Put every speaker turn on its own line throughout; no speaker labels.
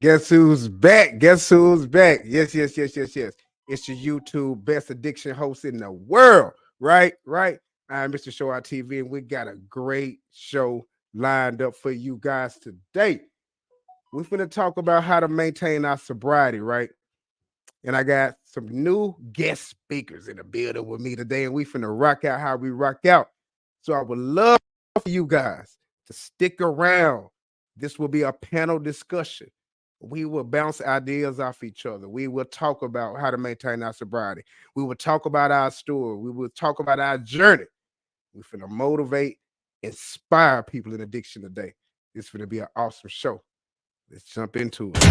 Guess who's back? Guess who's back? Yes, yes, yes, yes, yes. It's your YouTube best addiction host in the world, right? Right. I'm Mr. Show Out TV, and we got a great show lined up for you guys today. We're going to talk about how to maintain our sobriety, right? And I got some new guest speakers in the building with me today, and we finna rock out how we rock out. So I would love for you guys to stick around. This will be a panel discussion. We will bounce ideas off each other. We will talk about how to maintain our sobriety. We will talk about our story. We will talk about our journey. We're finna motivate, inspire people in addiction today. It's gonna be an awesome show. Let's jump into it.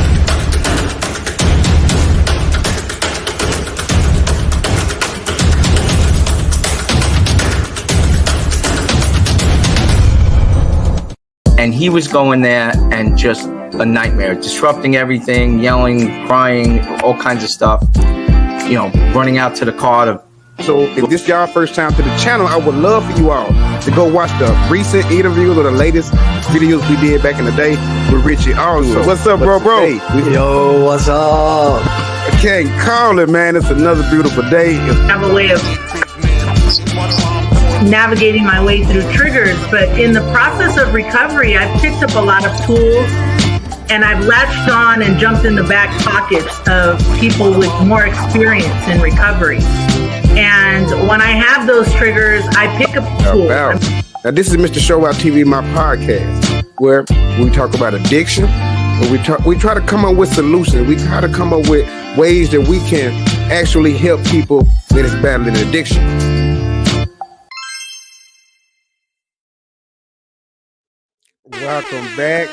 And he was going there and just a nightmare, disrupting everything, yelling, crying, all kinds of stuff, running out to the car.
So if this is y'all first time to the channel, I would love for you all to go watch the recent interviews or the latest videos we did back in the day with Richie also. What's up, bro?
Yo, what's up?
I can't call it, man. It's another beautiful day.
I have a way of navigating my way through triggers, but in the process of recovery, I've picked up a lot of tools, and I've latched on and jumped in the back pockets of people with more experience in recovery. And when I have those triggers, I pick up tools.
Now, this is Mr. Show Out TV, my podcast, where we talk about addiction, but we try to come up with solutions. We try to come up with ways that we can actually help people that is battling addiction. Welcome back.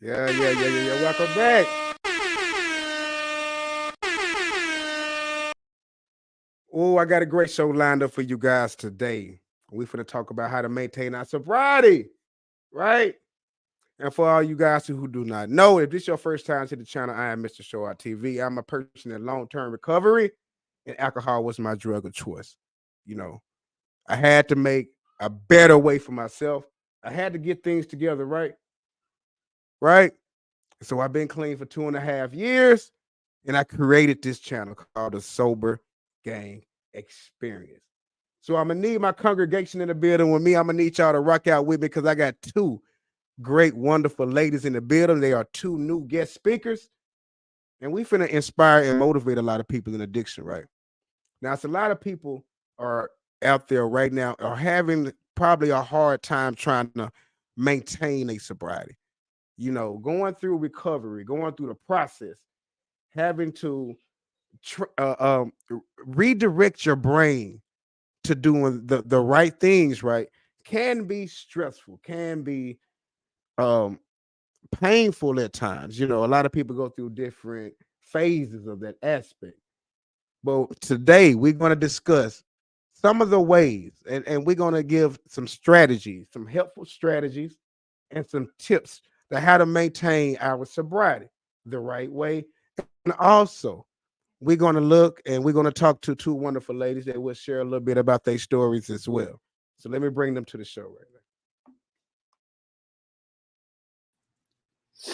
Yeah. Welcome back. Oh, I got a great show lined up for you guys today. We're going to talk about how to maintain our sobriety, right? And for all you guys who do not know, if this is your first time to the channel, I am Mr. Show Out TV. I'm a person in long-term recovery, and alcohol was my drug of choice. I had to make a better way for myself. I had to get things together, right? Right? So I've been clean for 2.5 years, and I created this channel called the Sober Gang Experience. So I'm going to need my congregation in the building with me. I'm going to need y'all to rock out with me because I got two great, wonderful ladies in the building. They are two new guest speakers, and we finna inspire and motivate a lot of people in addiction, right? Now, it's a lot of people are out there right now are having probably a hard time trying to maintain a sobriety. Going through recovery, going through the process, having to redirect your brain to doing the right things, right, can be stressful, can be painful at times. A lot of people go through different phases of that aspect. But today we're going to discuss some of the ways, and we're going to give some strategies, some helpful strategies, and some tips to how to maintain our sobriety the right way. And also, we're going to look and we're going to talk to two wonderful ladies that will share a little bit about their stories as well. So let me bring them to the show right now.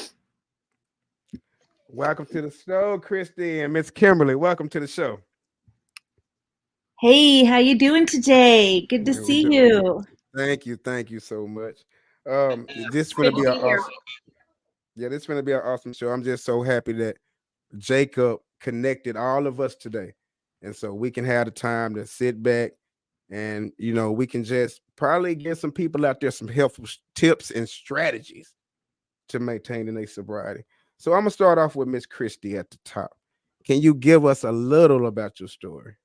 Welcome to the show, Christy and Miss Kimberly. Welcome to the show.
Hey, how you doing today? Good to see you.
Thank you so much. This is going to be an awesome. Yeah, this is going to be an awesome show. I'm just so happy that Jacob connected all of us today, and so we can have the time to sit back, and we can just probably get some people out there some helpful tips and strategies to maintaining their sobriety. So I'm gonna start off with Miss Christy at the top. Can you give us a little about your story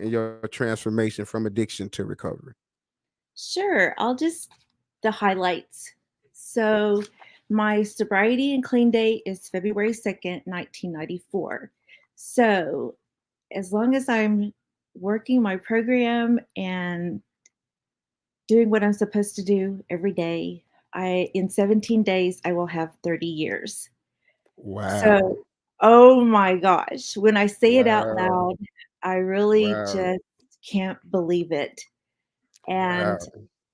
and your transformation from addiction to recovery?
Sure, the highlights. So my sobriety and clean date is February 2nd, 1994. So as long as I'm working my program and doing what I'm supposed to do every day, in 17 days, I will have 30 years.
Wow.
So, oh my gosh, when I say it out loud, I really just can't believe it. And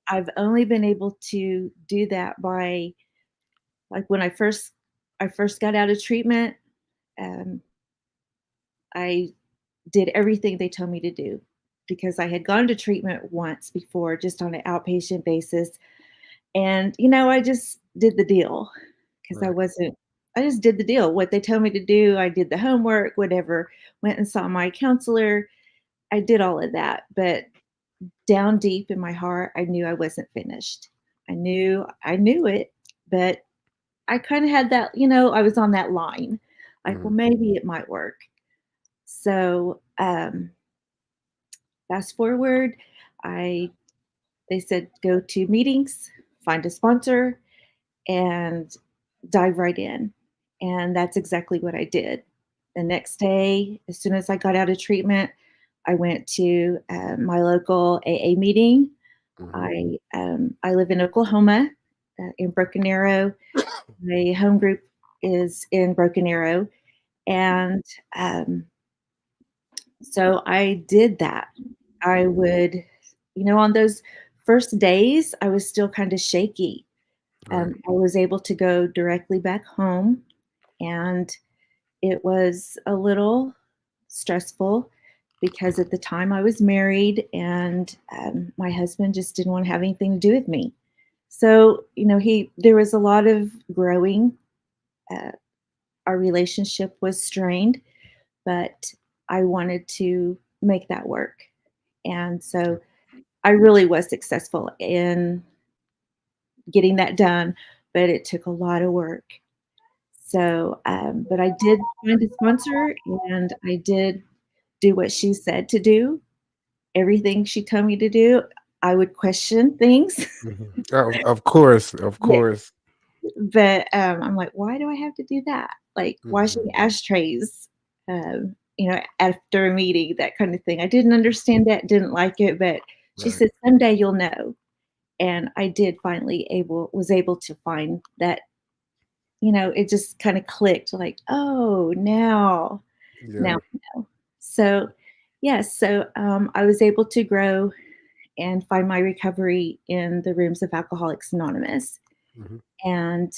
I've only been able to do that by Like when I first got out of treatment, um, I did everything they told me to do because I had gone to treatment once before, just on an outpatient basis. And, I just did the deal because
Right.
I just did the deal. What they told me to do, I did the homework, whatever, went and saw my counselor. I did all of that. But down deep in my heart, I knew I wasn't finished. I knew it, but I kind of had that, I was on that line. Like, well,
Mhm.
maybe it might work. So, fast forward, I they said go to meetings, find a sponsor, and dive right in. And that's exactly what I did. The next day, as soon as I got out of treatment, I went to my local AA meeting.
Mhm.
I live in Oklahoma, in Broken Arrow. My home group is in Broken Arrow, and um, so I did that. I would, on those first days, I was still kind of shaky.
Right.
I was able to go directly back home, and it was a little stressful because at the time I was married, and my husband just didn't want to have anything to do with me. So, there was a lot of growing. Uh, our relationship was strained, but I wanted to make that work. And so I really was successful in getting that done, but it took a lot of work. So, but I did find a sponsor, and I did do what she said to do. Everything she told me to do, I would question things.
Mhm. Of course, of
Yeah,
course.
but I'm like, why do I have to do that? Like, washing
Mhm.
ashtrays, after a meeting, that kind of thing. I didn't understand that, didn't like it, but she
Right.
said, someday you'll know. And I did finally was able to find that, it just kind of clicked like, oh, now
Yeah.
I know. So, yes, so I was able to grow and find my recovery in the rooms of Alcoholics Anonymous.
Mhm.
And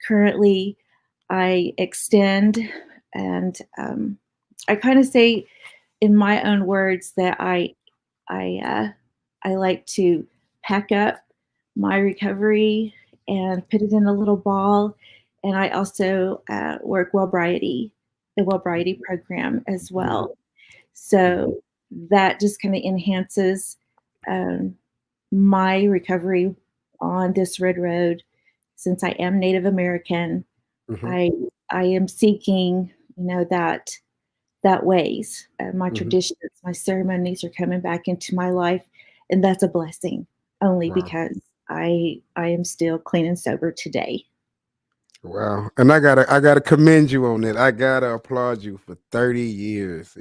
currently, I extend, and I kind of say in my own words that I I like to pack up my recovery and put it in a little ball, and I also work the Wellbriety program as
Mhm.
well.
Mhm.
So that just kind of enhances um, my recovery on this red road. Since I am Native American,
Mhm.
I I am seeking, that ways. My
Mhm.
traditions, my ceremonies are coming back into my life, and that's a blessing only
Wow.
because I am still clean and sober today.
Wow. And I gotta commend you on that. I gotta applaud you for 30 years.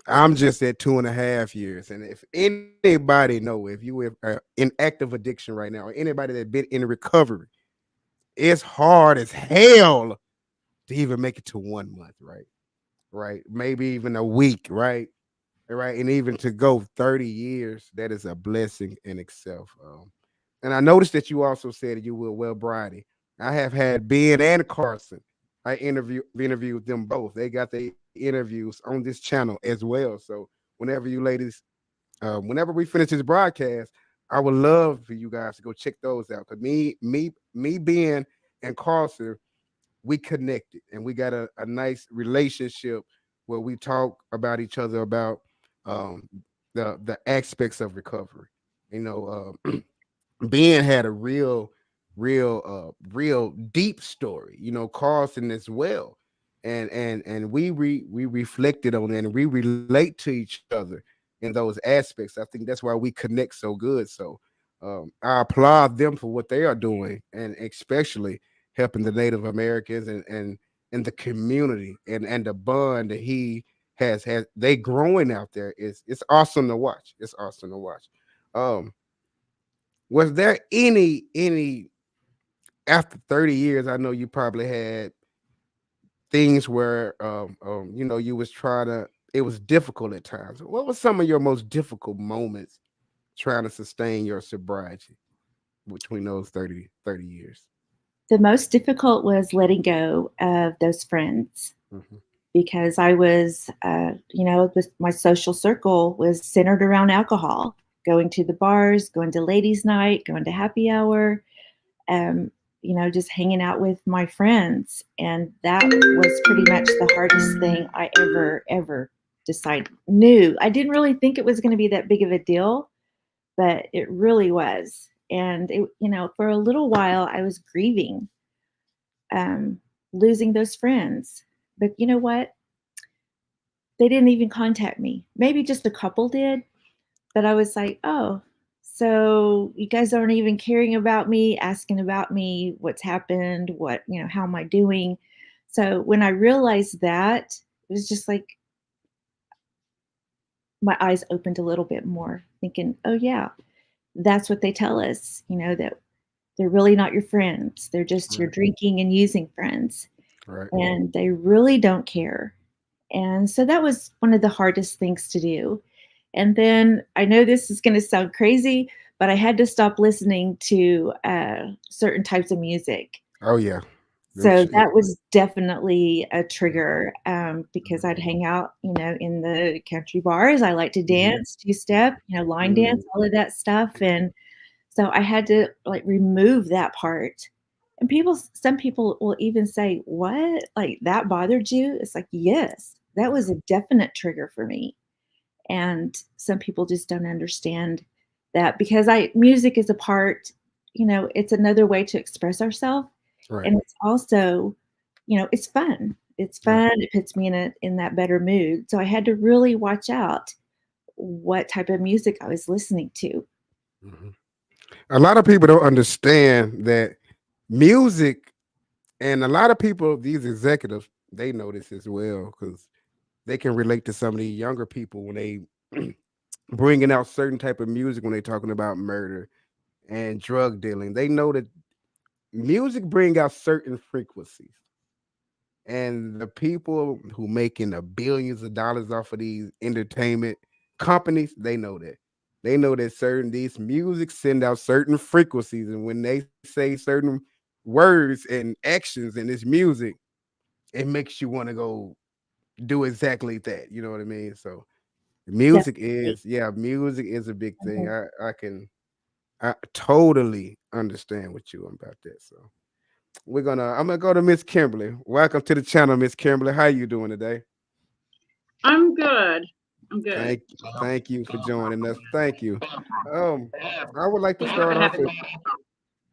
I'm just at 2.5 years. And if anybody know, if you are in active addiction right now, or anybody that been in recovery, it's hard as hell to even make it to 1 month, right? Right. Maybe even a week, right? Right. And even to go 30 years, that is a blessing in itself. And I noticed that you also said you were well brided. I have had Ben and Carson. I interviewed them both. They got their interviews on this channel as well. So whenever you ladies, whenever we finish this broadcast, I would love for you guys to go check those out. Cause me, Ben and Carson, we connected and we got a nice relationship where we talk about each other about um, the aspects of recovery. You know, Ben had a real deep story. You know, Carlson as well, and we reflected on it and we relate to each other in those aspects. I think that's why we connect so good. So I applaud them for what they are doing, and especially helping the Native Americans and the community and the bond that he has they growing out there is it's awesome to watch. It's awesome to watch. Um, was there any after 30 years? I know you probably had things where you was trying to it was difficult at times. What was some of your most difficult moments trying to sustain your sobriety between those 30 years?
The most difficult was letting go of those friends
Mhm.
because I was, my social circle was centered around alcohol, going to the bars, going to ladies' night, going to happy hour, um, just hanging out with my friends. And that was pretty much the hardest thing I ever knew. I didn't really think it was going to be that big of a deal, but it really was. And for a little while, I was grieving um, losing those friends. But you know what? They didn't even contact me. Maybe just a couple did, but I was like, oh, so you guys aren't even caring about me, asking about me, what's happened, how am I doing? So when I realized that, it was just like my eyes opened a little bit more, thinking, oh, yeah, that's what they tell us, that they're really not your friends. They're just your
Right.
drinking and using friends,
Right.
and they really don't care. And so that was one of the hardest things to do. And then I know this is going to sound crazy, but I had to stop listening to certain types of music.
Oh yeah.
So
Yeah.
that was definitely a trigger because I'd hang out, in the country bars. I like to
Mhm.
dance, two step, line
Mhm.
dance, all of that stuff. And so I had to like remove that part. And some people will even say, "What? Like that bothered you?" It's like, yes, that was a definite trigger for me. And some people just don't understand that because music is a part, it's another way to express ourselves.
Right.
And it's also, it's fun. It's
Right.
fun. It puts me in that better mood. So I had to really watch out what type of music I was listening to.
Mhm. A lot of people don't understand that music, and a lot of people, these executives, they know this as well because they can relate to some of these younger people when they bringing out certain type of music when they talking about murder and drug dealing. They know that music bring out certain frequencies, and the people who making the billions of dollars off of these entertainment companies, they know that. They know that certain these music send out certain frequencies, and when they say certain words and actions in this music, it makes you want to go do exactly that. You know what I mean? So music
Definitely.
is, yeah, music is a big thing.
Mhm.
I totally understand with you about that. So I'm gonna go to Miss Kimberly. Welcome to the channel, Miss Kimberly. How you doing today?
I'm good. I'm good.
Thank you for joining us. Thank you. Um, I would like to
Thank you for
start off
having
with
me.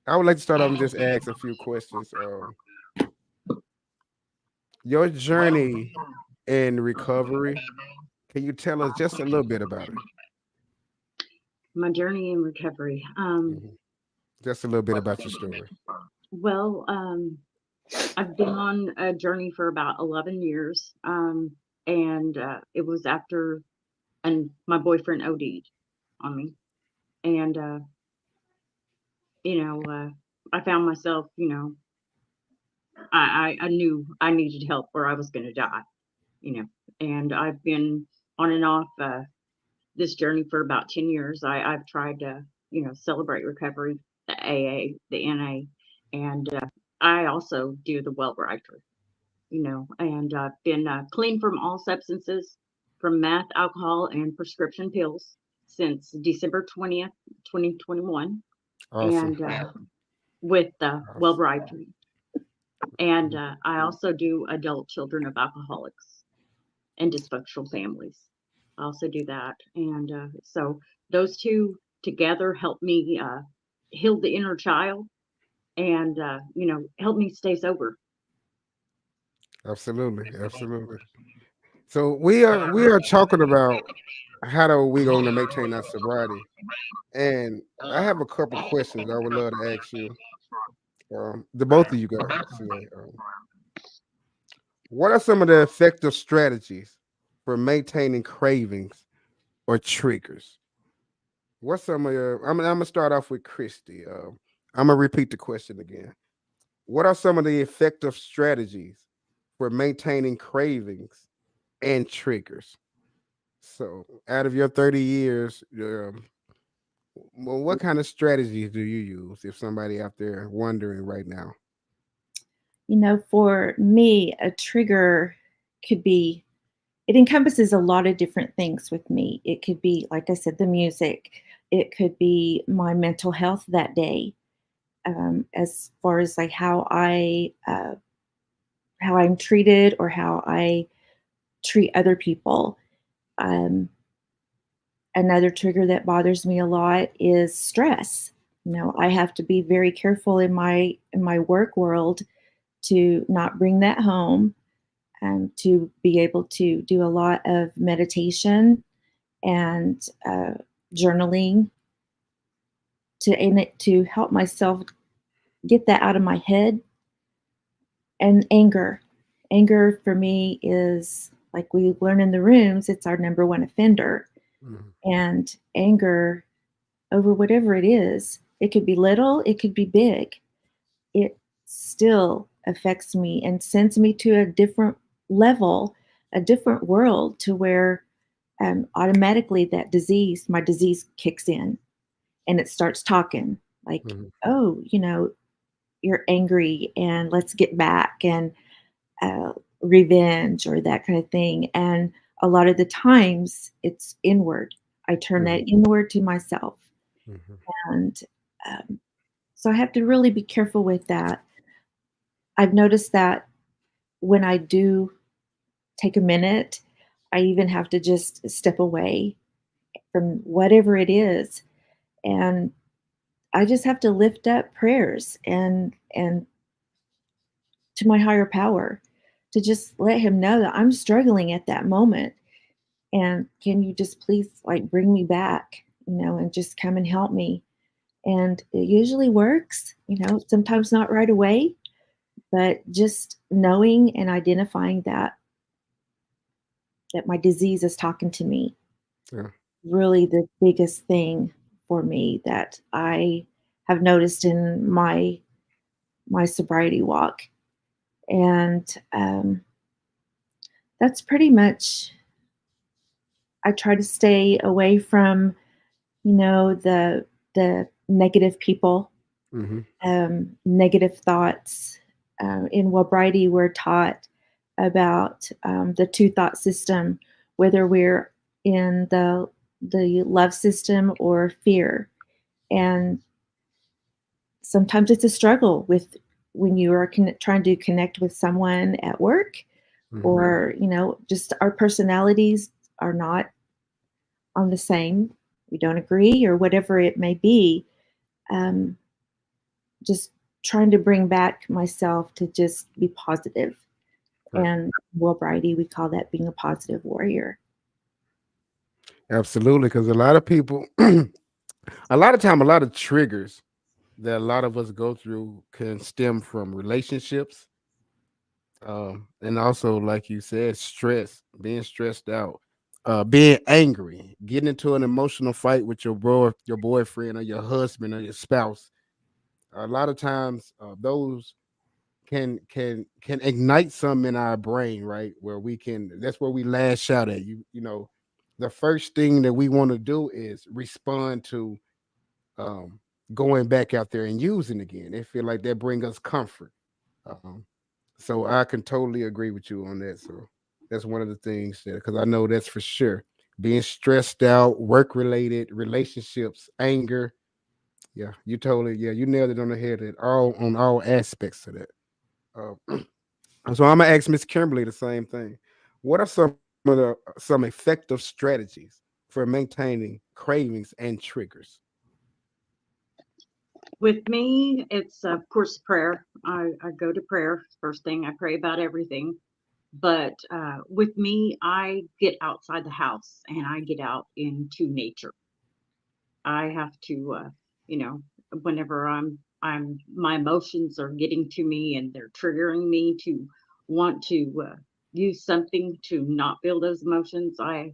I would like to start off and just ask a few questions. Your journey in recovery. Can you tell us just a little bit about it?
My journey in recovery.
Mhm. Just a little bit about your story.
Well, I've been on a journey for about 11 years. And it was after and my boyfriend OD'd on me. And, you know, uh, I found myself, I knew I needed help or I was going to die, you know, and I've been on and off this journey for about 10 years. I've tried to, celebrate recovery, the AA, the NA, and I also do the Wellbrighter, and I've been clean from all substances, from meth, alcohol, and prescription pills since December 20th, 2021,
Awesome.
and with
Awesome.
Wellbrighter. And
Mhm.
I also do adult children of alcoholics and dysfunctional families. I also do that. And so those two together help me heal the inner child and, help me stay sober.
Absolutely. Absolutely. So we are talking about how do we going to maintain our sobriety. And I have a couple questions I would love to ask you. The both of you guys today. What are some of the effective strategies for maintaining cravings or triggers? What's some of your? I'm gonna start off with Christy. I'm gonna repeat the question again. What are some of the effective strategies for maintaining cravings and triggers? So, out of your 30 years, well, what kind of strategies do you use if somebody out there wondering right now?
For me, a trigger could be, it encompasses a lot of different things with me. It could be, like I said, the music. It could be my mental health that day, as far as like how I'm treated or how I treat other people. Um, Another trigger that bothers me a lot is stress. I have to be very careful in my work world to not bring that home, and to be able to do a lot of meditation and journaling to help myself get that out of my head. And anger for me is, like we learn in the rooms, it's our number one offender.
Mhm.
And anger over whatever it is, it could be little, it could be big, it still affects me and sends me to a different level, a different world, to where automatically my disease kicks in, and it starts talking like,
Mhm.
oh, you're angry and let's get back, and uh, revenge or that kind of thing. And a lot of the times it's inward. I turn
Mhm.
that inward to myself.
Mhm.
And um, so I have to really be careful with that. I've noticed that when I do take a minute, I even have to just step away from whatever it is. And I just have to lift up prayers and to my higher power, to just let him know that I'm struggling at that moment. And can you just please like bring me back, and just come and help me. And it usually works, sometimes not right away, but just knowing and identifying that my disease is talking to me,
Yeah.
really the biggest thing for me that I have noticed in my sobriety walk. And that's pretty much, I try to stay away from, the negative people,
Mhm.
negative thoughts. In Sobriety, we're taught about the two thought system, whether we're in the love system or fear. And sometimes it's a struggle with when you are trying to connect with someone at work,
Mhm.
or just our personalities are not on the same, we don't agree, or whatever it may be. um, just trying to bring back myself to just be positive.
Right.
And Sobriety, we call that being a positive warrior.
Absolutely, because a lot of people, a lot of time, a lot of triggers that a lot of us go through can stem from relationships, and also, like you said, stress, being stressed out, being angry, getting into an emotional fight with your boyfriend, or your husband, or your spouse. A lot of times, those can ignite some in our brain, right? Where we can, that's where we lash out at you. The first thing that we want to do is respond to, um, going back out there and using again. They feel like that bring us comfort. Um, so I can totally agree with you on that. So that's one of the things that, because I know that's for sure. Being stressed out, work related, relationships, anger. Yeah, yeah, you nailed it on the head at all, on all aspects of that. So I'm gonna ask Miss Kimberly the same thing. What are some effective strategies for maintaining cravings and triggers?
With me, it's of course prayer. I go to prayer first thing. I pray about everything. But with me, I get outside the house and I get out into nature. I have to, you know, whenever my emotions are getting to me and they're triggering me to want to use something to not feel those emotions. I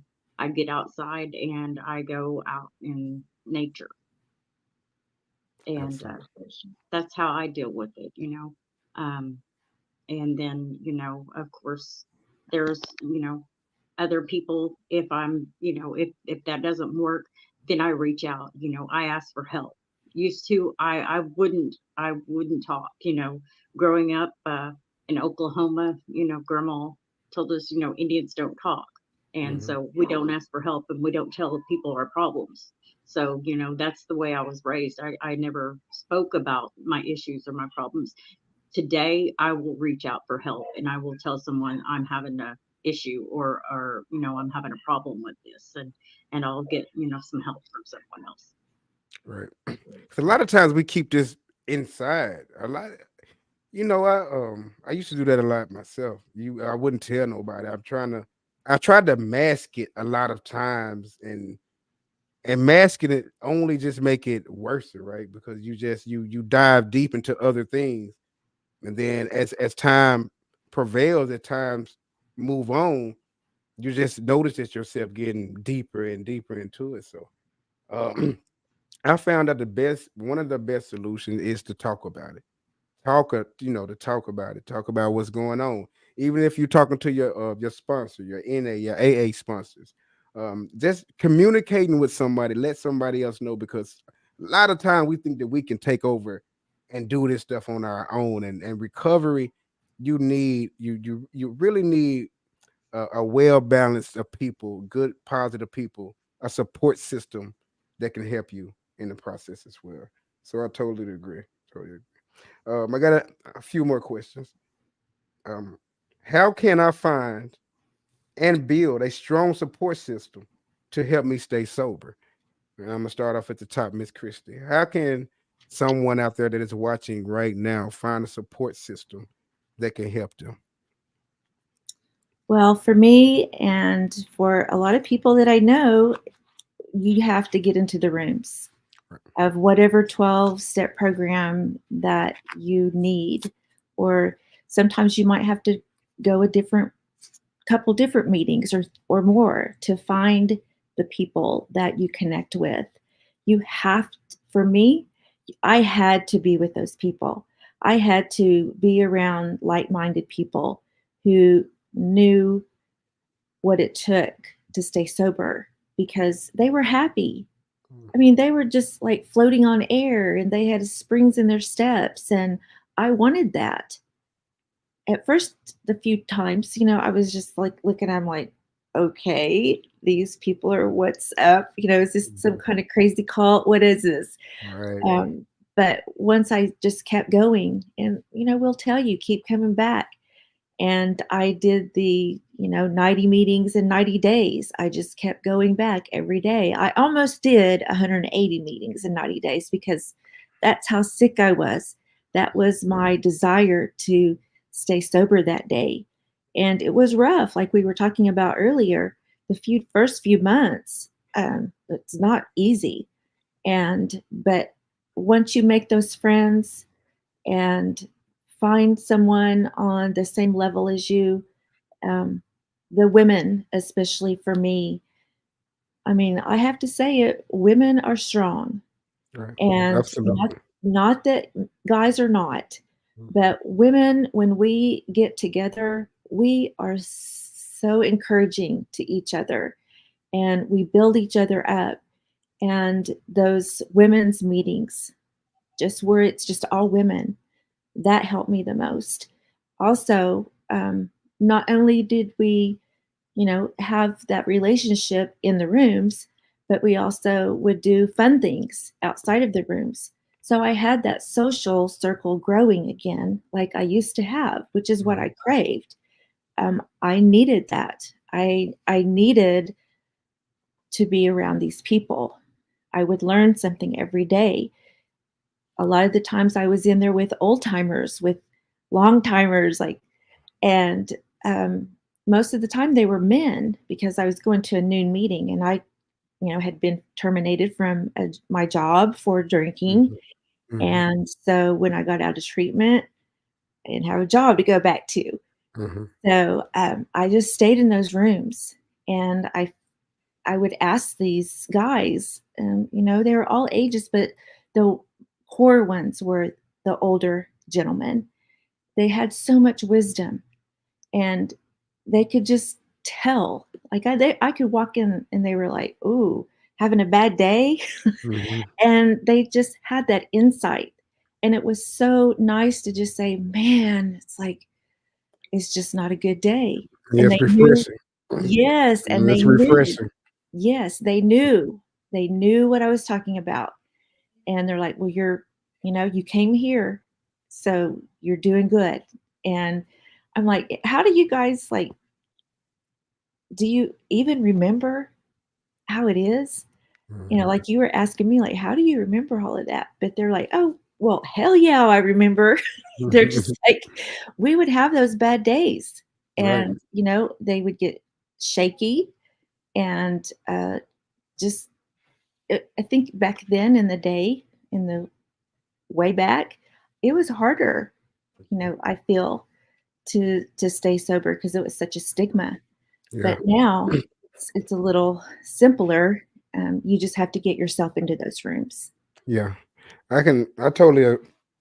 get outside and I go out in nature, and
Absolutely.
that's how I deal with it. Um, and then, of course, there's, other people. If I'm, if that doesn't work, then I reach out. I ask for help. Used to, I wouldn't talk. Growing up, in Oklahoma, grandma told us, Indians don't talk. And so we don't ask for help and we don't tell people our problems. So, that's the way I was raised. I never spoke about my issues or my problems. Today, I will reach out for help and I will tell someone I'm having a issue or I'm having a problem with this and I'll get, some help from someone else.
Right. 'Cause a lot of times we keep this inside. A lot. I used to do that a lot myself. I wouldn't tell nobody. I tried to mask it a lot of times, and masking it only just make it worse, right? Because you dive deep into other things, and then as time prevails, at times move on, you just notice that yourself getting deeper and deeper into it. So, um, I found that one of the best solutions is to talk about it. To talk about it, talk about what's going on. Even if you're talking to your sponsor, your NA, your AA sponsors, just communicating with somebody, let somebody else know, because a lot of time we think that we can take over and do this stuff on our own. And recovery, you really need a well balanced of people, good positive people, a support system that can help you in the process as well. So I totally agree. Totally. I got a few more questions. Um, how can I find and build a strong support system to help me stay sober? And I'm gonna start off at the top, Miss Christie. How can someone out there that is watching right now find a support system that can help them?
Well, for me and for a lot of people that I know, you have to get into the rooms of whatever 12-step program that you need. Or sometimes you might have to go a couple different meetings or more to find the people that you connect with. You have for me, I had to be with those people. I had to be around like-minded people who knew what it took to stay sober because they were happy. I mean, they were just like floating on air and they had springs in their steps. And I wanted that. At first, the few times, I was just like looking at them like, okay, these people are what's up? Is this some kind of crazy cult? What is this?
Right.
But once I just kept going and, we'll tell you, keep coming back. And I did the, 90 meetings in 90 days. I just kept going back every day. I almost did 180 meetings in 90 days because that's how sick I was. That was my desire to stay sober that day. And it was rough, like we were talking about earlier. The first few months, it's not easy. But once you make those friends and find someone on the same level as you, the women, especially for me, I mean, I have to say it, women are strong.
Right.
And
Absolutely.
not that guys are not, but women, when we get together, we are so encouraging to each other and we build each other up. And those women's meetings, just where it's just all women, that helped me the most. Also, not only did we, have that relationship in the rooms, but we also would do fun things outside of the rooms. So I had that social circle growing again, like I used to have, which is what I craved. I needed that. I needed to be around these people. I would learn something every day. A lot of the times I was in there with old timers, with long timers, and um, most of the time they were men because I was going to a noon meeting and I, had been terminated from my job for drinking.
Mhm.
And so when I got out of treatment, I didn't have a job to go back to.
Mhm.
So I just stayed in those rooms and I would ask these guys, they were all ages, but the core ones were the older gentlemen. They had so much wisdom and they could just tell. Like I could walk in and they were like, "Ooh, having a bad day,"
Mhm.
and they just had that insight. And it was so nice to just say, "Man, it's like it's just not a good day.
Yeah,
And
it's
they knew,
refreshing.
yes, and they
It's
knew,
refreshing.
yes, they knew what I was talking about. And they're like, well, you came here, so you're doing good. And I'm like, how do you guys, like, do you even remember how it is? Like you were asking me, like, how do you remember all of that? But they're like, oh, well, hell yeah, I remember. They're just like, we would have those bad days.
Right.
And, they would get shaky and just, I think back then in the day, in the way back, it was harder, I feel to stay sober because it was such a stigma.
Yeah.
But now it's a little simpler. You just have to get yourself into those rooms.
Yeah. I totally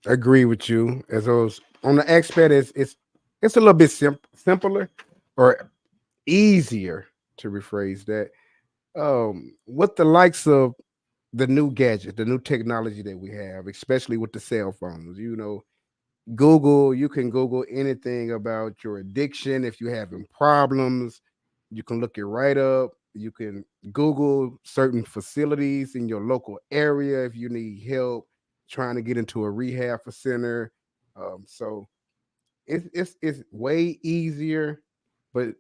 agree with you. As those on the expert, it's a little bit simpler or easier to rephrase that. With the likes of the new gadget, the new technology that we have, especially with the cell phones, you can Google anything about your addiction. If you're having problems, you can look it right up. You can Google certain facilities in your local area if you need help trying to get into a rehab center. So it's way easier, but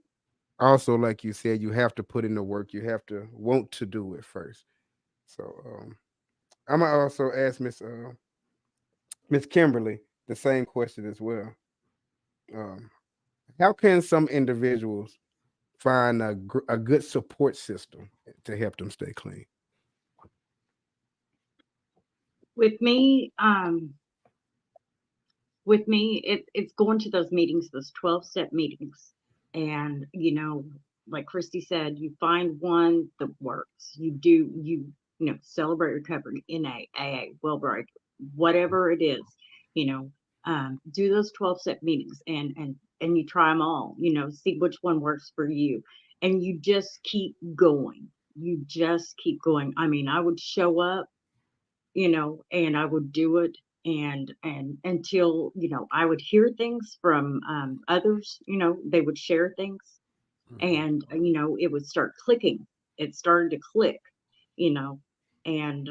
also, like you said, you have to put in the work. You have to want to do it first. So I'm gonna also ask Miss Kimberly the same question as well. Um, how can some individuals find a good support system to help them stay clean?
With me, it's going to those meetings, those 12-step meetings. And, like Christy said, you find one that works. Celebrate recovery, NA, AA, Wellbright, whatever it is, do those 12-step meetings and you try them all, see which one works for you. And you just keep going. You just keep going. I mean, I would show up, and I would do it and until, I would hear things from others, they would share things and, it would start clicking. It started to click, you know, and,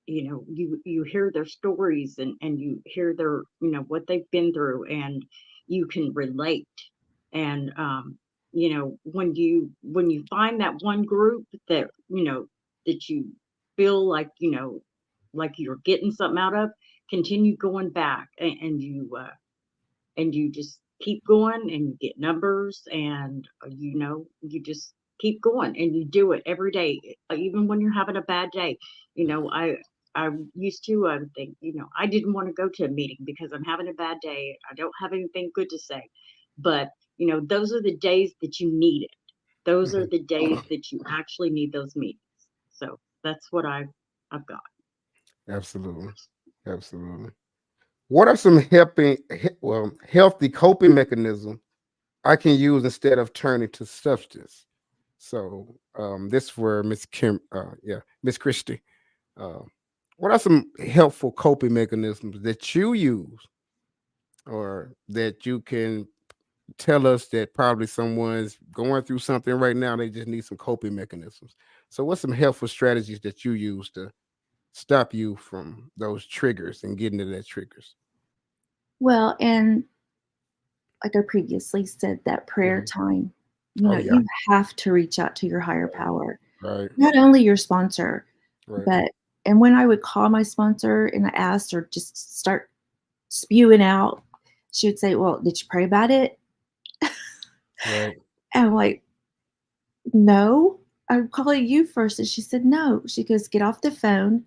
you hear their stories and you hear their, what they've been through and you can relate. And, when you find that one group that, that you feel like you're getting something out of, continue going back and you just keep going and you get numbers and you just keep going and you do it every day, even when you're having a bad day. I used to, I would think, I didn't want to go to a meeting because I'm having a bad day. I don't have anything good to say. But, those are the days that you need it. Those are
Mhm.
the days that you actually need those meetings. So that's what I've got.
Absolutely, absolutely. What are some healthy coping mechanisms I can use instead of turning to substance? So this for Miss Kim, Miss Christie. Uh, what are some helpful coping mechanisms that you use or that you can tell us that probably someone's going through something right now? They just need some coping mechanisms. So, what's some helpful strategies that you use to stop you from those triggers and getting to that triggers?
Well, and like I previously said, that prayer
Mhm.
time,
Oh yeah,
you have to reach out to your higher power,
right,
not only your sponsor,
right,
but, and when I would call my sponsor and I asked or just start spewing out, she would say, well, did you pray about it?
right,
And I'm like, no, I'm calling you first. And she said, no. She goes, get off the phone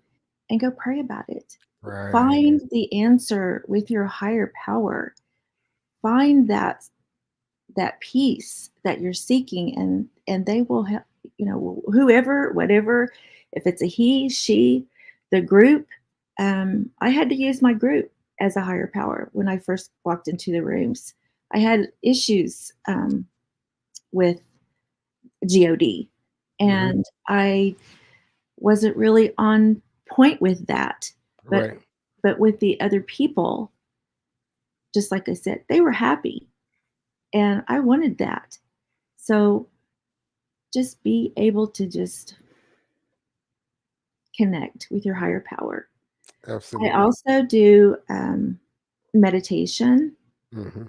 and go pray about it.
right,
Find the answer with your higher power. Find that peace that you're seeking, and they will help, whoever, whatever, if it's a he, she, the group. I had to use my group as a higher power when I first walked into the rooms. I had issues with God,
hmm,
and I wasn't really on point with that, but
right,
with the other people, just like I said, they were happy. And I wanted that. So just be able to just connect with your higher power. I
Absolutely.
also do meditation,
Hmm.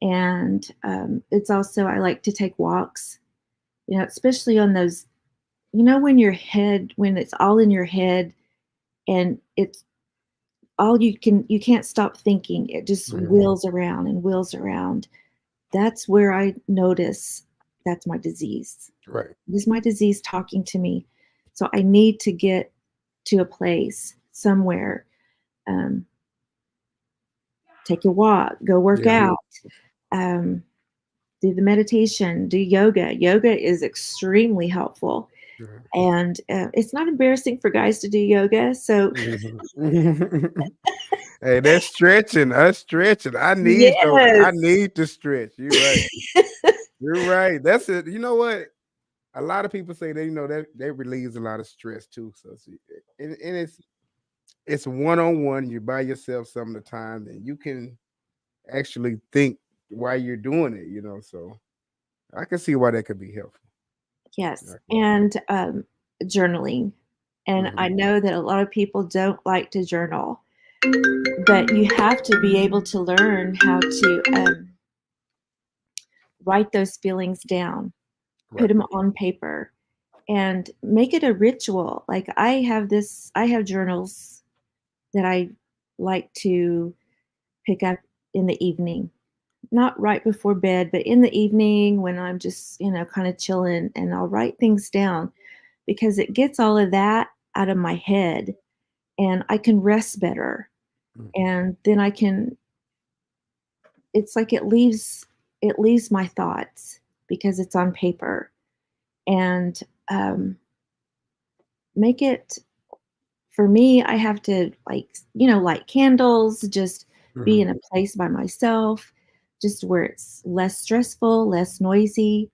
and it's also, I like to take walks, especially on those, when it's all in your head and it's all you can't stop thinking. It just
Hmm.
wheels around and wheels around. That's where I notice that's my disease.
Right.
This is my disease talking to me. So I need to get to a place somewhere. Um, take a walk, go work
Yeah.
out, um, do the meditation, do yoga. Yoga is extremely helpful.
Yeah.
And it's not embarrassing for guys to do yoga. So,
Mhm. Hey, that's stretching. That's stretching. I
yes.
need to stretch. You're right. You're right. That's it. You know what? A lot of people say that that relieves a lot of stress too. So see, and it's one on one. You're by yourself some of the time, and you can actually think while you're doing it. So I can see why that could be helpful.
Yes.
I can see.
And journaling. And
Mhm.
I know that a lot of people don't like to journal, but you have to be able to learn how to write those feelings down, put
Right.
them on paper, and make it a ritual. Like I have journals that I like to pick up in the evening, not right before bed, but in the evening when I'm just, kind of chilling, and I'll write things down because it gets all of that out of my head and I can rest better.
Mhm.
And then it's like it leaves my thoughts because it's on paper. And um, make it, for me, I have to, like, light candles, just be
Mhm.
in a place by myself, just where it's less stressful, less noisy,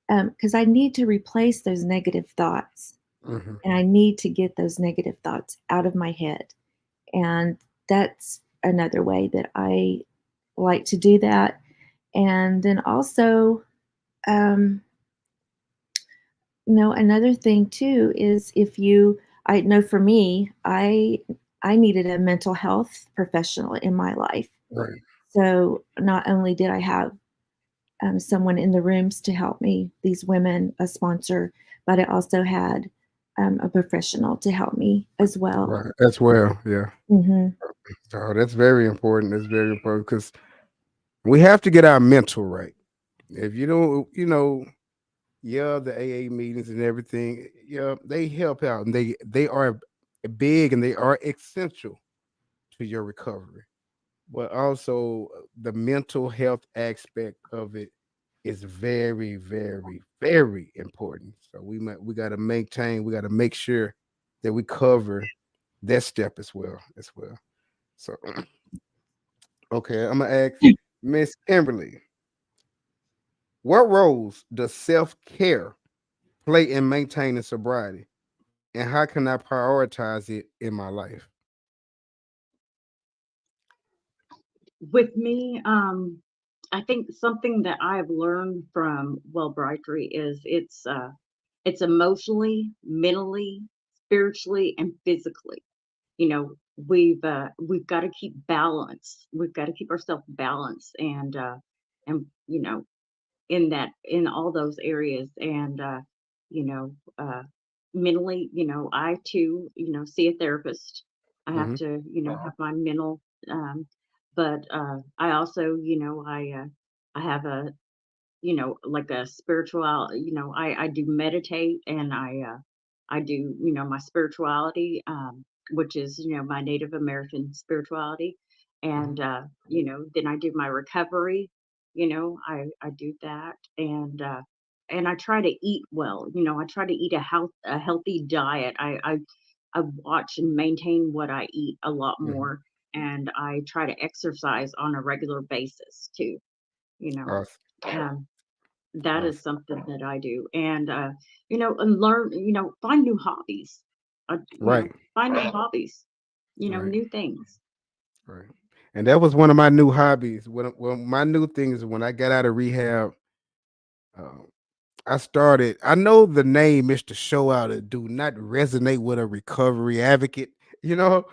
because I need to replace those negative thoughts,
Mhm.
and I need to get those negative thoughts out of my head. And that's another way that I like to do that. And then also, um, another thing too is, I know for me, I needed a mental health professional in my life.
Right.
So not only did I have someone in the rooms to help me, these women, a sponsor, but I also had a professional to help me as well.
Right. As well. Yeah.
Hmm.
So that's very important. That's very important because we have to get our mental right. If you don't, yeah, the AA meetings and everything, yeah, they help out and they are big and they are essential to your recovery. But also the mental health aspect of it is very, very, very important. So we got to maintain, we got to make sure that we cover that step as well. So okay, I'm gonna ask Miss Kimberly, what roles does self-care play in maintaining sobriety? And how can I prioritize it in my life?
With me, I think something that I've learned from Wellbrighty is it's emotionally, mentally, spiritually, and physically. You know, we've got to keep balance. We've got to keep ourselves balanced, and in all those areas. And you know mentally, I too, see a therapist. I have
Hmm.
to, have my mental, but I also, I have a, like a spiritual, I do meditate, and I do, my spirituality, which is, my Native American spirituality.
Hmm.
And, then I do my recovery, I do that. And I try to eat well, I try to eat a healthy diet. I watch and maintain what I eat a lot
Hmm.
more. And I try to exercise on a regular basis too, you know.
Awesome.
Um, that is
Awesome.
something that I do. And, and learn, find new hobbies,
Right.
find new hobbies,
Right.
new things.
Right. And that was one of my new hobbies. When my new things when I got out of rehab, um, I started. I know the name Mr. Show Out do not resonate with a recovery advocate, you know.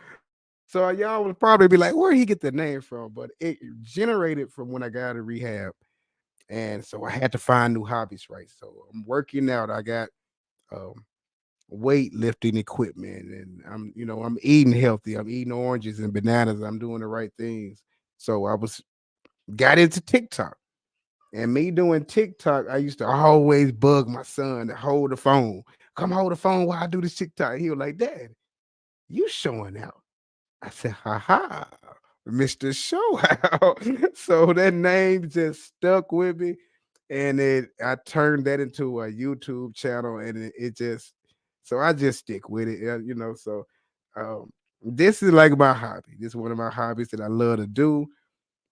So y'all would probably be like, "Where he get the name from?" But it generated from when I got out of rehab, and so I had to find new hobbies, right? So I'm working out. I got um, weightlifting equipment, and I'm eating healthy. I'm eating oranges and bananas. I'm doing the right things. So I was got into TikTok. And me doing TikTok, I used to always bug my son to hold the phone. Come hold the phone while I do this TikTok. He was like, Dad, you showing out. I said, ha ha, Mr. Show Out. So that name just stuck with me. And I turned that into a YouTube channel and it just, so I just stick with it, So um, this is like my hobby. This is one of my hobbies that I love to do,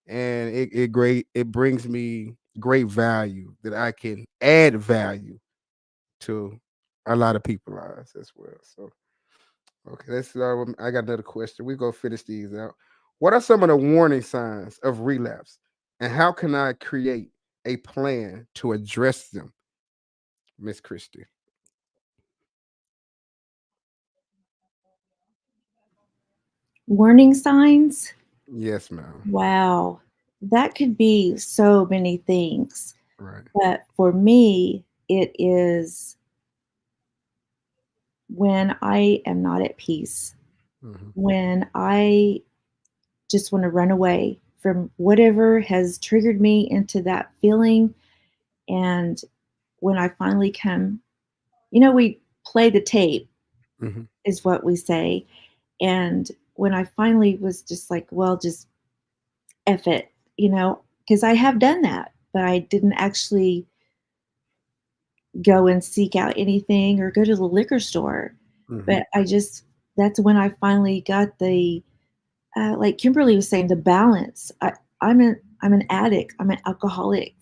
and it brings me great value that I can add value to a lot of people's lives as well. So okay, I got another question. We go finish these out. What are some of the warning signs of relapse, and how can I create a plan to address them, Miss Christie?
Warning signs.
Yes, ma'am.
Wow, that could be so many things.
Right.
But for me, it is when I am not at peace,
Hmm.
when I just want to run away from whatever has triggered me into that feeling. And when I finally come, we play the tape,
Hmm.
is what we say. And when I finally was just like, well, just F it, because I have done that, but I didn't actually go and seek out anything or go to the liquor store.
Hmm.
But that's when I finally got like Kimberly was saying, the balance. I'm an addict. I'm an alcoholic.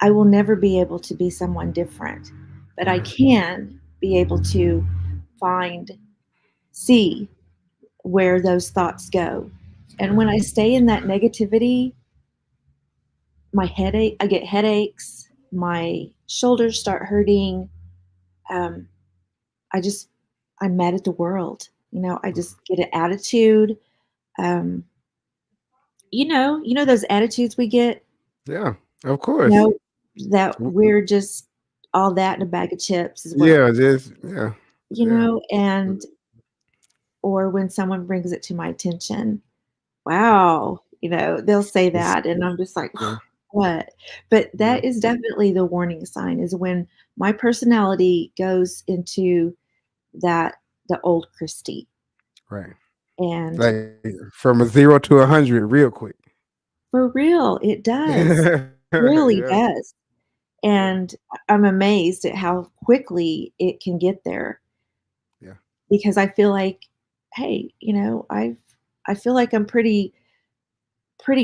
I will never be able to be someone different, but I
Right.
can be able to find, see where those thoughts go. And
Right.
when I stay in that negativity, I get headaches, my shoulders start hurting. Um, I just, I'm mad at the world. I
Mhm.
just get an attitude. Um, those attitudes we get,
Yeah, of
you
course.
know, that we're just all that in a bag of chips is what,
Yeah, just yeah, yeah.
and, or when someone brings it to my attention, wow, they'll say
It's-
that. And I'm just like,
yeah,
what? But
yeah,
that is definitely the warning sign is when my personality goes into that, the old Christy.
right.
And
Like from a 0 to 100 real quick.
for real, it does. Really
Yeah,
does.
yeah,
And I'm amazed at how quickly it can get there
yeah.
because I feel like, hey, I feel like I'm pretty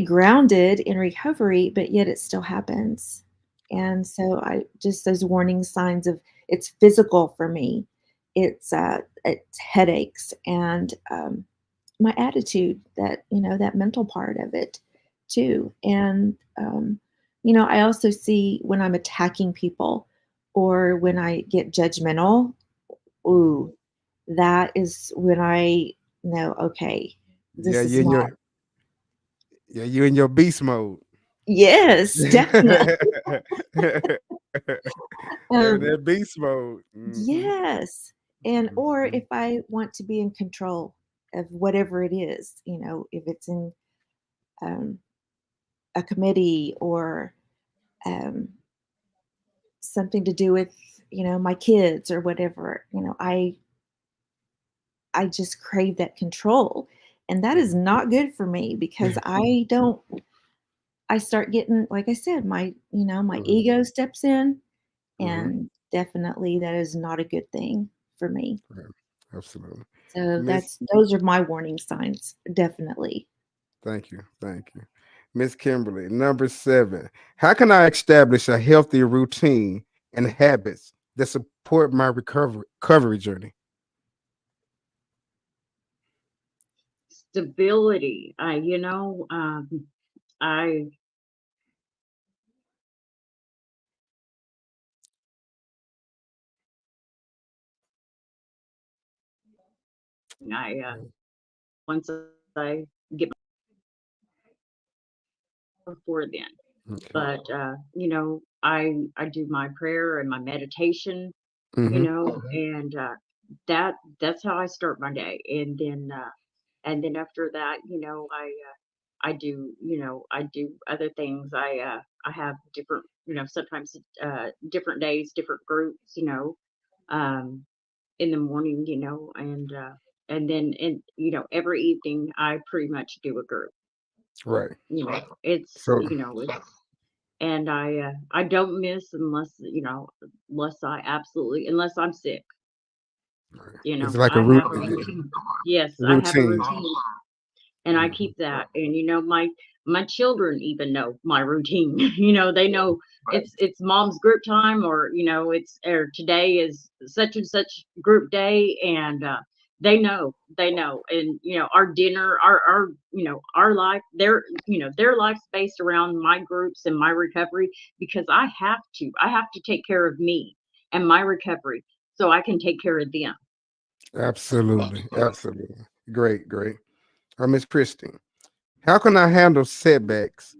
grounded in recovery, but yet it still happens. And so I just those warning signs of it's physical for me. It's headaches and my attitude, that mental part of it too. And I also see when I'm attacking people or when I get judgmental.
Mhm.
Ooh, that is when I know, okay,
Yeah,
this
you
is
in
not.
your beast mode.
Yes, definitely.
In
Um,
that beast mode. Hmm.
yes. And or
Hmm.
if I want to be in control of whatever it is, if it's in um, a committee or um, something to do with, my kids or whatever, I just crave that control. And that is not good for me because I start getting, like I said, my
Hmm.
ego steps in,
Hmm.
and definitely that is not a good thing for me.
Right. Absolutely.
So
Miss,
those are my warning signs, definitely.
thank you. Thank you. Miss Kimberly, number 7. How can I establish a healthy routine and habits that support my recovery journey?
stability. I once I get before then.
Okay.
But I do my prayer and my meditation,
Mm-hmm.
and that's how I start my day. And then after that, I do other things. I have different, sometimes different days, different groups, um, in the morning, and then every evening I pretty much do a group.
Right.
It's
So
and I don't miss unless I'm sick.
it's like a
I have a routine. Yes, I have a
routine.
routine. And I
Mhm.
keep that. And my children even know my routine. They know it's mom's group time, or today is such and such group day, and they know. And our dinner, our life, their life's based around my groups and my recovery, because I have to take care of me and my recovery so I can take care of them.
Absolutely. Absolutely. Great, great. Miss Christine, how can I handle setbacks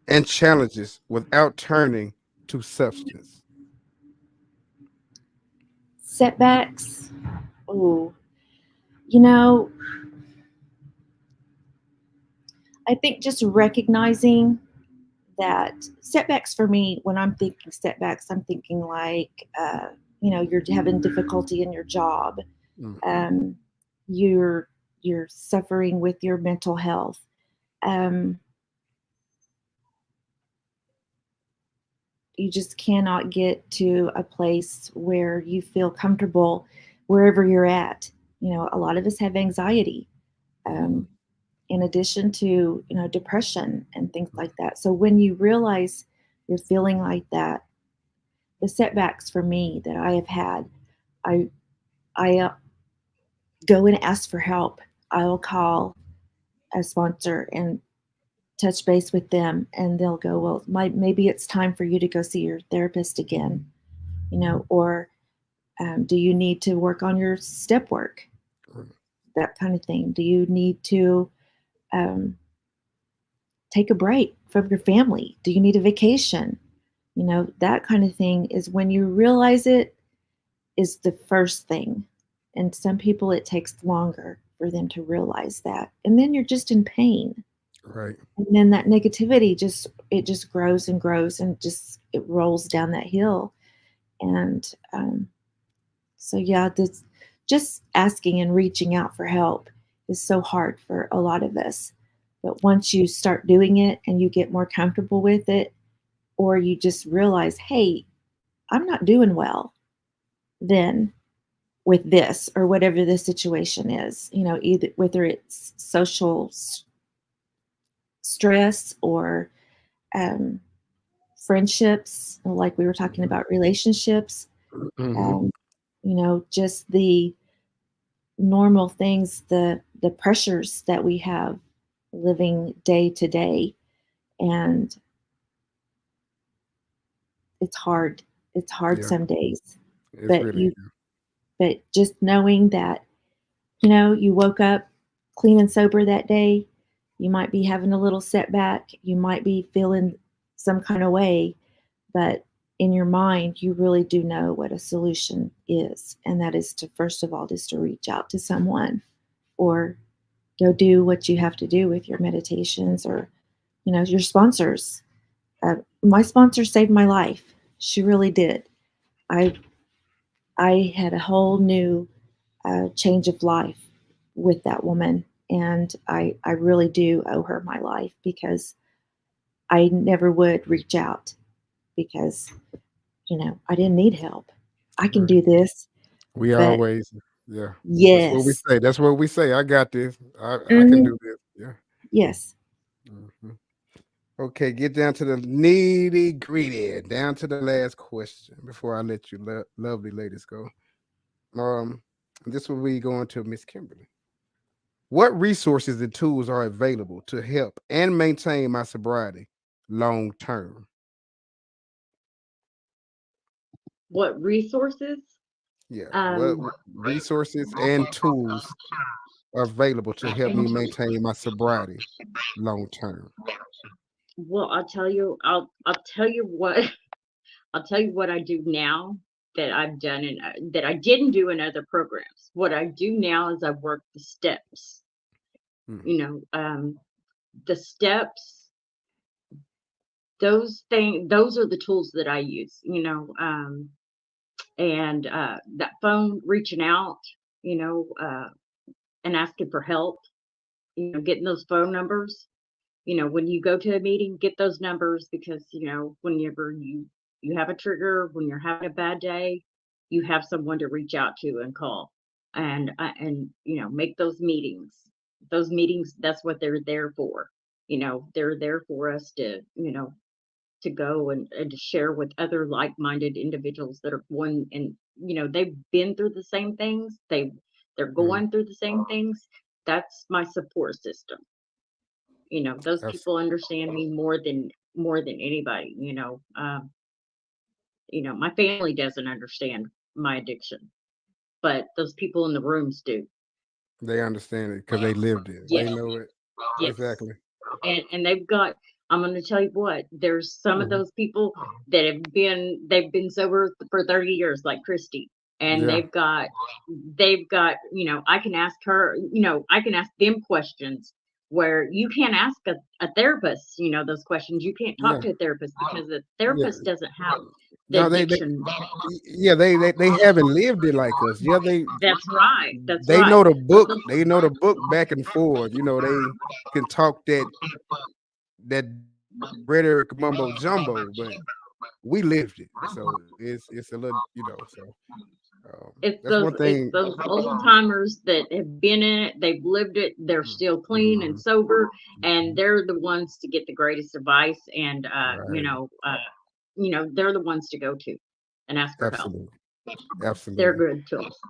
and challenges without turning to substance?
Setbacks. Oh, you know, I think just recognizing that setbacks for me, when I'm thinking setbacks, I'm thinking like, you're having difficulty in your job,
Mm.
um, you're you're suffering with your mental health. Um, you just cannot get to a place where you feel comfortable wherever you're at. A lot of us have anxiety, um, in addition to depression and things like that. So when you realize you're feeling like that, the setbacks for me that I have had, I go and ask for help. I'll call a sponsor and touch base with them, and they'll go, well, maybe it's time for you to go see your therapist again, or do you need to work on your step work, that kind of thing. Do you need to um, take a break from your family? Do you need a vacation? That kind of thing is when you realize it is the first thing. And some people, it takes longer for them to realize that. And then you're just in pain.
Right.
And then that negativity just grows and grows, and just it rolls down that hill. And so yeah, this just asking and reaching out for help is so hard for a lot of us. But once you start doing it and you get more comfortable with it, or you just realize, hey, I'm not doing well, then with this or whatever the situation is, either whether it's social stress or um, friendships, like we were talking about relationships,
Mm-hmm.
um, just the normal things, the pressures that we have living day to day. And it's hard. It's hard
Yeah,
some days,
it's
but
really
just knowing that, you woke up clean and sober that day, you might be having a little setback, you might be feeling some kind of way, but in your mind, you really do know what a solution is. And that is to, first of all, just to reach out to someone, or go do what you have to do with your meditations, or, your sponsors. My sponsor saved my life. She really did. I I had a whole new change of life with that woman, and I really do owe her my life, because I never would reach out, because I didn't need help. I can
right.
do this,
We
but
always, yeah. That's what we
yes,
say. That's what we say. I got this. I can
hmm
do this. Yeah.
yes.
Mhm. Okay, get down to the nitty gritty, down to the last question before I let you lovely ladies go. Um, this will be going to Miss Kimberly. What resources and tools are available to help and maintain my sobriety long term?
What resources?
Yeah. What
Um,
resources and tools are available to help me maintain my sobriety long term?
well, I'll tell you what I'll tell you what I do now that I've done and that I didn't do in other programs. What I do now is I work the steps.
Mhm.
You know, the steps. Those are the tools that I use. And that phone reaching out. You know, and asking for help. Getting those phone numbers. When you go to a meeting, get those numbers because, whenever you have a trigger, when you're having a bad day, you have someone to reach out to and call and make those meetings. Those meetings, that's what they're there for. They're there for us to go and to share with other like-minded individuals that are one and they've been through the same things. They're
Mhm.
going through the same things. That's my support system. Those
Abs-
people understand me more than anybody. My family doesn't understand my addiction, but those people in the rooms do.
They understand it because they lived it. They
Yes,
know it.
yes.
Exactly.
And they've got, I'm going to tell you what, there's some of
Mhm.
those people that they've been sober for 30 years, like Christy. And
Yeah.
they've got, I can ask them questions where you can't ask a therapist, those questions. You can't talk
Yeah.
to a therapist because the
Yeah.
therapist doesn't have the
No,
addiction.
yeah, they haven't lived it like us. Yeah,
That's right. That's
they
right.
know the
So
book. They know the book back and forth. They can talk that rhetoric mumbo jumbo, but we lived it. So it's a little, so that's one
It's
thing.
those old timers that have been in it, they've lived it, they're still clean and
Mhm.
sober, and
Mhm.
they're the ones to get the greatest advice and
Right.
they're the ones to go to and ask for help.
Absolutely.
They're
Absolutely.
good to us.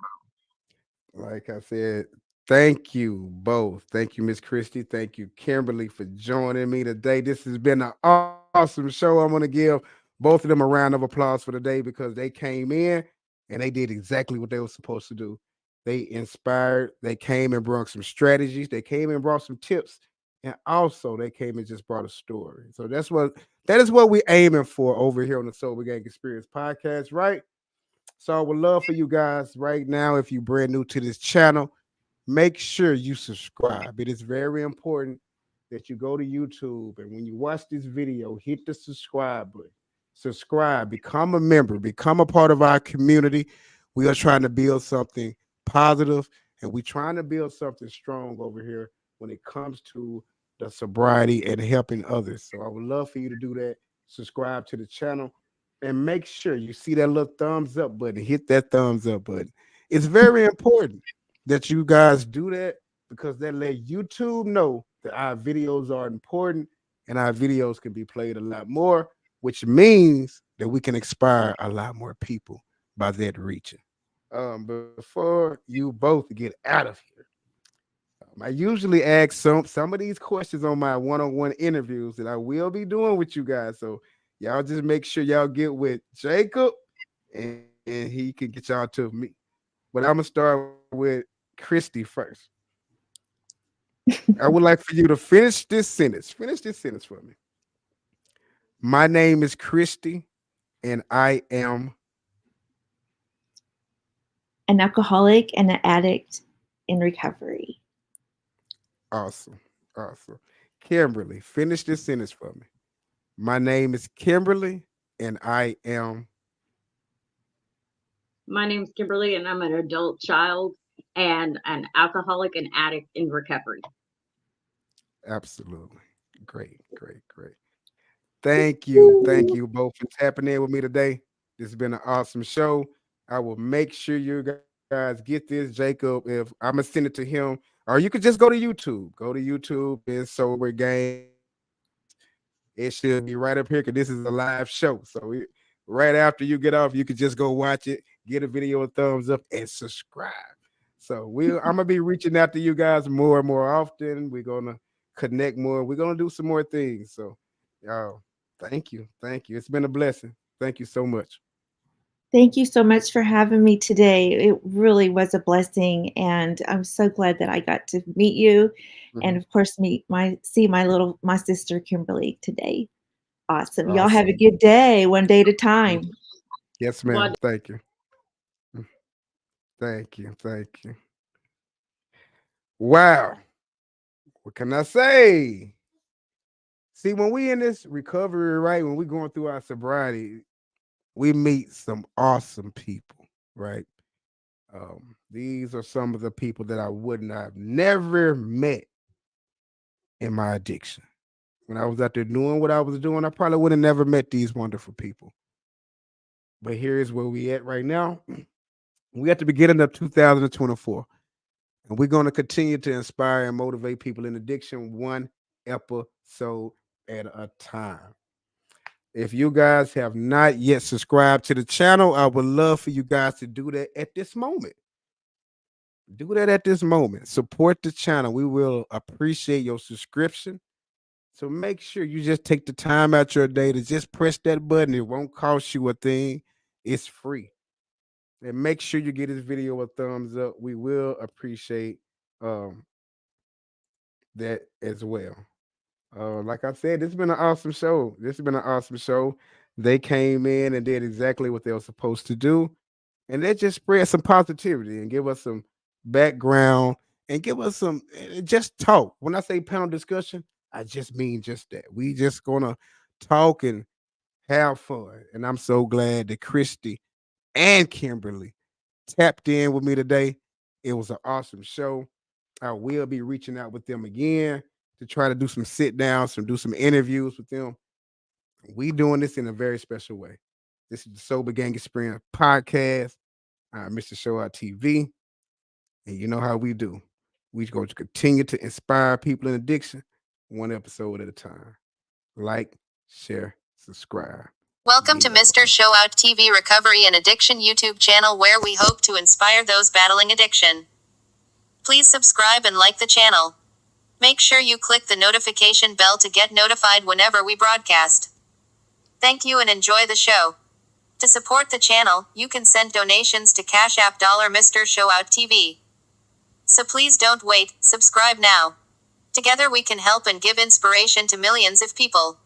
Like I said, thank you both. Thank you, Miss Christie. Thank you, Kimberly, for joining me today. This has been an awesome show. I'm going to give both of them a round of applause for today because they came in and they did exactly what they were supposed to do. They inspired, they came and brought some strategies, they came and brought some tips, and also they came and just brought a story. So that is what we're aiming for over here on the Sober Gang Experience podcast, right? So I would love for you guys right now, if you're brand new to this channel, make sure you subscribe. It is very important that you go to YouTube and when you watch this video, hit the subscribe button. Subscribe, become a member, become a part of our community. We are trying to build something positive and we're trying to build something strong over here when it comes to the sobriety and helping others. So I would love for you to do that. Subscribe to the channel and make sure you see that little thumbs up button. Hit that thumbs up button. It's very important that you guys do that because that let YouTube know that our videos are important and our videos can be played a lot more, which means that we can inspire a lot more people by that reaching. Before you both get out of here, I usually ask some of these questions on my one-on-one interviews that I will be doing with you guys. So y'all just make sure y'all get with Jacob and he can get y'all to me. But I'm gonna start with Christy first. I would like for you to finish this sentence. Finish this sentence for me. My name is Christy, and I am
An alcoholic and an addict in recovery.
awesome. Awesome. Kimberly, finish this sentence for me. My name is Kimberly, and I am
My name's Kimberly and I'm an adult child and an alcoholic and addict in recovery.
absolutely great, great, great. Thank you. Thank you both for tapping in with me today. This has been an awesome show. I will make sure you guys get this, Jacob. If I'm gonna send it to him, or you could just go to YouTube. Go to YouTube and Sober Games. It should be right up here because this is a live show. So right after you get off, you could just go watch it, get a video a thumbs up, and subscribe. So I'm gonna be reaching out to you guys more and more often. We're gonna connect more. We're gonna do some more things. So, thank you, thank you. It's been a blessing. Thank you so much.
Thank you so much for having me today. It really was a blessing, and I'm so glad that I got to meet you, and
Mhm.
of course see my sister Kimberly today. Awesome. Y'all have a
Awesome.
good day, one day at a time.
Yes,
Well,
ma'am. Thank you. Thank you. Thank you. Wow. What can I say? See, when we in this recovery, right? When we going through our sobriety, we meet some awesome people, right? These are some of the people that I wouldn't have never met in my addiction. When I was out there doing what I was doing, I probably would have never met these wonderful people. But here is where we at right now. We at the beginning of 2024. And we're going to continue to inspire and motivate people in addiction one episode at a time. If you guys have not yet subscribed to the channel, I would love for you guys to do that at this moment. Do that at this moment. Support the channel. We will appreciate your subscription. So make sure you just take the time out your day to just press that button. It won't cost you a thing. It's free. And make sure you give this video a thumbs up. We will appreciate um, that as well. Like I said, this has been an awesome show. This has been an awesome show. They came in and did exactly what they were supposed to do. And they just spread some positivity and give us some background and give us some just talk. When I say panel discussion, I just mean just that. We just gonna talk and have fun. And I'm so glad that Christy and Kimberly tapped in with me today. It was an awesome show. I will be reaching out with them again to try to do some sit downs, do some interviews with them. We doing this in a very special way. This is the Sober Gang Experience podcast. Mr. Show Out TV. And you know how we do. We're going to continue to inspire people in addiction one episode at a time. Like, share, subscribe.
Welcome to Mr. Show Out TV Recovery and Addiction YouTube channel, where we hope to inspire those battling addiction. Please subscribe and like the channel. Make sure you click the notification bell to get notified whenever we broadcast. Thank you and enjoy the show. To support the channel, you can send donations to Cash App $Mr. Show Out TV. So please don't wait, subscribe now. Together we can help and give inspiration to millions of people.